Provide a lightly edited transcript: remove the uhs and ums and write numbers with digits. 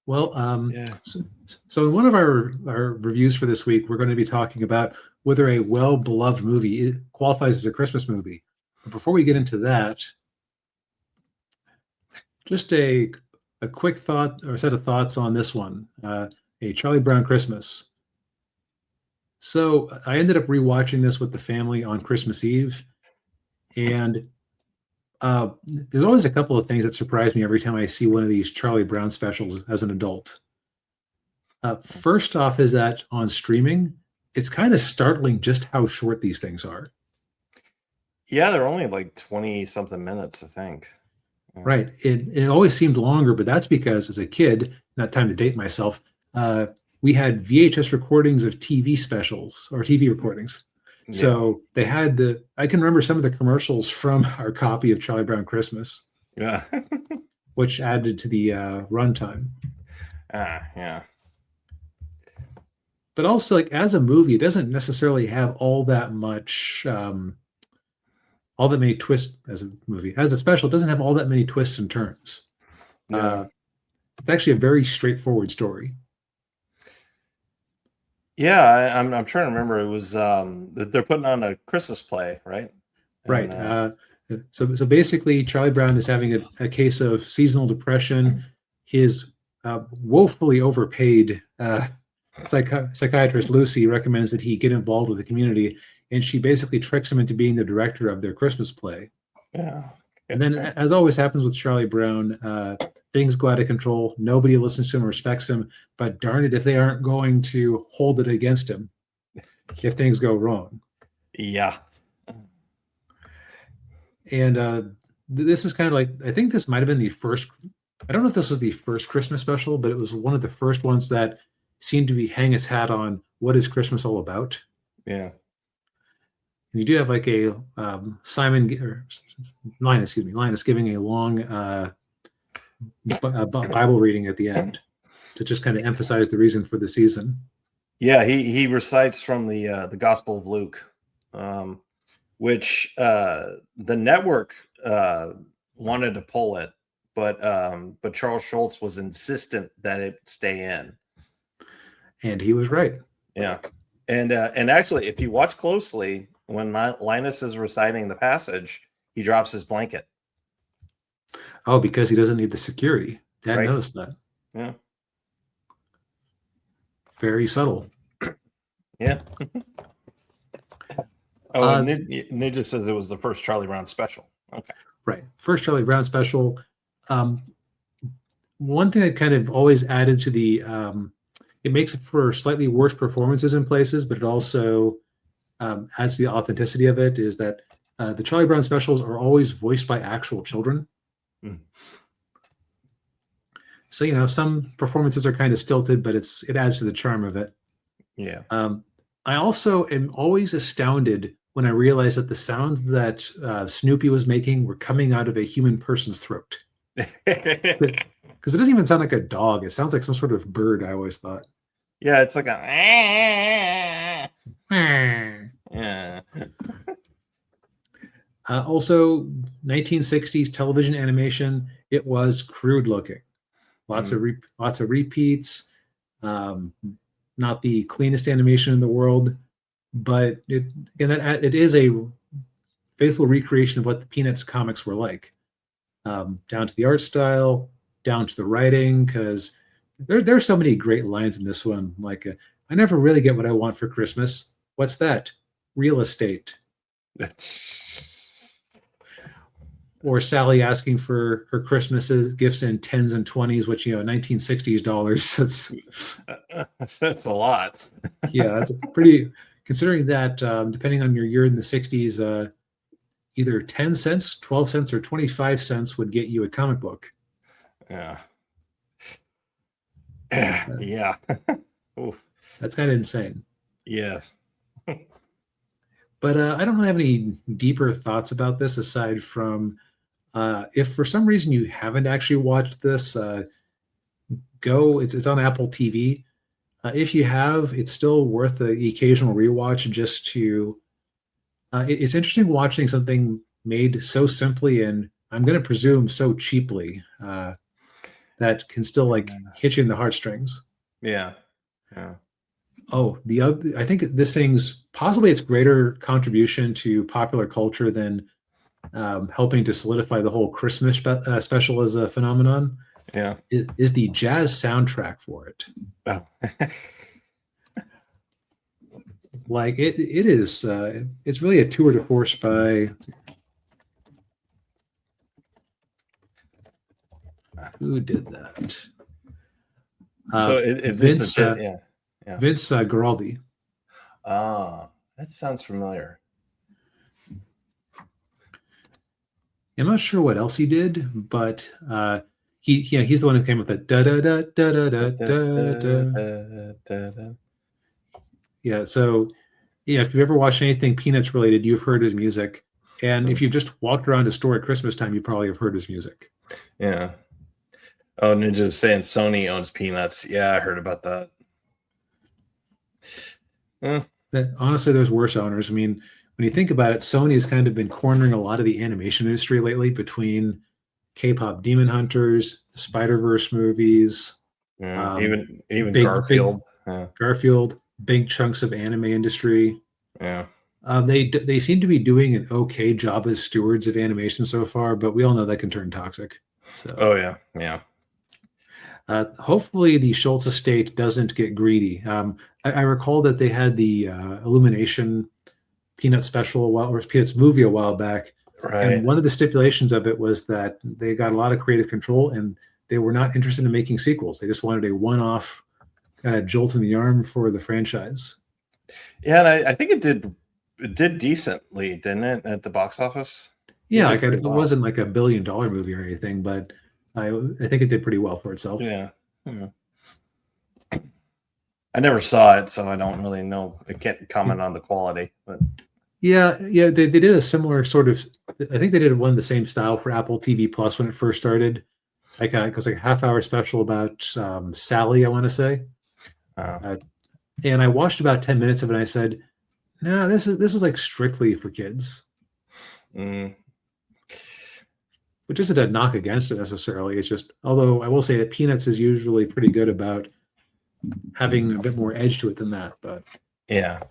Well, Yeah. so in one of our reviews for this week, we're going to be talking about whether a well-beloved movie qualifies as a Christmas movie. But before we get into that, just a quick thought or a set of thoughts on this one, a Charlie Brown Christmas. So I ended up rewatching this with the family on Christmas Eve, and there's always a couple of things that surprise me every time I see one of these Charlie Brown specials as an adult. First off, is that on streaming, it's kind of startling just how short these things are. Yeah, they're only like 20 something minutes, I think. Yeah. Right. It always seemed longer, but that's because as a kid, not time to date myself, we had VHS recordings of TV specials or TV recordings. Yeah. So they had I can remember some of the commercials from our copy of Charlie Brown Christmas. Yeah. Which added to the runtime. Yeah. But also, like, as a movie, it doesn't necessarily have all that much, all that many twists as a movie. As a special, it doesn't have all that many twists and turns. No. It's actually a very straightforward story. Yeah, I'm trying to remember. It was they're putting on a Christmas play, right? Right. So basically, Charlie Brown is having a case of seasonal depression. His woefully overpaid psychiatrist Lucy recommends that he get involved with the community, and she basically tricks him into being the director of their Christmas play. Yeah. And then, as always happens with Charlie Brown, things go out of control. Nobody listens to him, respects him, but darn it if they aren't going to hold it against him if things go wrong. Yeah. And this is kind of like, I think this might have been the first, I don't know if this was the first Christmas special, but it was one of the first ones that seemed to be hang its hat on what is Christmas all about. Yeah. And you do have like a Linus giving a long Bible reading at the end to just kind of emphasize the reason for the season. Yeah, he recites from the Gospel of Luke, which the network wanted to pull it, but Charles Schultz was insistent that it stay in, and he was right. Yeah, and actually, if you watch closely, when Linus is reciting the passage, he drops his blanket. Oh, because he doesn't need the security. Dad noticed that. Yeah. Very subtle. Yeah. Ninja says it was the first Charlie Brown special. Okay. Right. First Charlie Brown special. One thing that kind of always added to the it makes it for slightly worse performances in places, but it also adds to the authenticity of it, is that the Charlie Brown specials are always voiced by actual children. Mm. So, some performances are kind of stilted, but it adds to the charm of it. Yeah. I also am always astounded when I realize that the sounds that Snoopy was making were coming out of a human person's throat. Because it doesn't even sound like a dog. It sounds like some sort of bird, I always thought. Yeah, it's like a... Yeah. Also, 1960s television animation, it was crude looking. Lots of repeats. Not the cleanest animation in the world, but it is a faithful recreation of what the Peanuts comics were like, down to the art style, down to the writing, because there's so many great lines in this one. Like, I never really get what I want for Christmas. What's that? Real estate. Or Sally asking for her Christmas gifts in 10s and 20s, which, 1960s dollars. That's a lot. Yeah, that's pretty, considering that depending on your year in the 60s, either 10 cents, 12 cents, or 25 cents would get you a comic book. Yeah. Yeah. That's kind of insane. Yeah. But I don't really have any deeper thoughts about this aside from if for some reason you haven't actually watched this, it's on Apple TV. If you have, it's still worth the occasional rewatch just to it's interesting watching something made so simply and I'm going to presume so cheaply. that can still like hit you in the heartstrings. Yeah. Yeah. Oh, the other, I think this thing's possibly its greater contribution to popular culture than helping to solidify the whole Christmas special as a phenomenon. Yeah. Is the jazz soundtrack for it. Oh. Like it is, it's really a tour de force by who did that? So if Vince, it's a, yeah. Vince Guaraldi. Ah, that sounds familiar. I'm not sure what else he did, but he's the one who came with the da da da da da da da. Yeah, so yeah, if you've ever watched anything Peanuts related, you've heard his music. And if you've just walked around a store at Christmas time, you probably have heard his music. Yeah. Oh, Ninja was saying Sony owns Peanuts. Yeah, I heard about that. Honestly, there's worse owners. I mean, when you think about it, Sony's kind of been cornering a lot of the animation industry lately between K-pop Demon Hunters, the Spider-Verse movies, even big, Garfield. Garfield, big chunks of anime industry. Yeah. They seem to be doing an okay job as stewards of animation so far, but we all know that can turn toxic. So, oh yeah, yeah. Hopefully, the Schultz estate doesn't get greedy. I recall that they had the Illumination Peanut special or Peanuts movie a while back, right? And one of the stipulations of it was that they got a lot of creative control, and they were not interested in making sequels. They just wanted a one-off kind of jolt in the arm for the franchise. Yeah, and I think it did decently, didn't it, at the box office? Yeah, like it wasn't like $1 billion movie or anything, but I think it did pretty well for itself. Yeah. I never saw it, so I don't really know. I can't comment on the quality, but yeah, they did a similar sort of. I think they did one the same style for Apple TV Plus when it first started. Like it was like a half-hour special about Sally, I want to say. And I watched about 10 minutes of it, and I said, "No, this is like strictly for kids." Which isn't a knock against it necessarily. It's just, although I will say that Peanuts is usually pretty good about having a bit more edge to it than that. But yeah.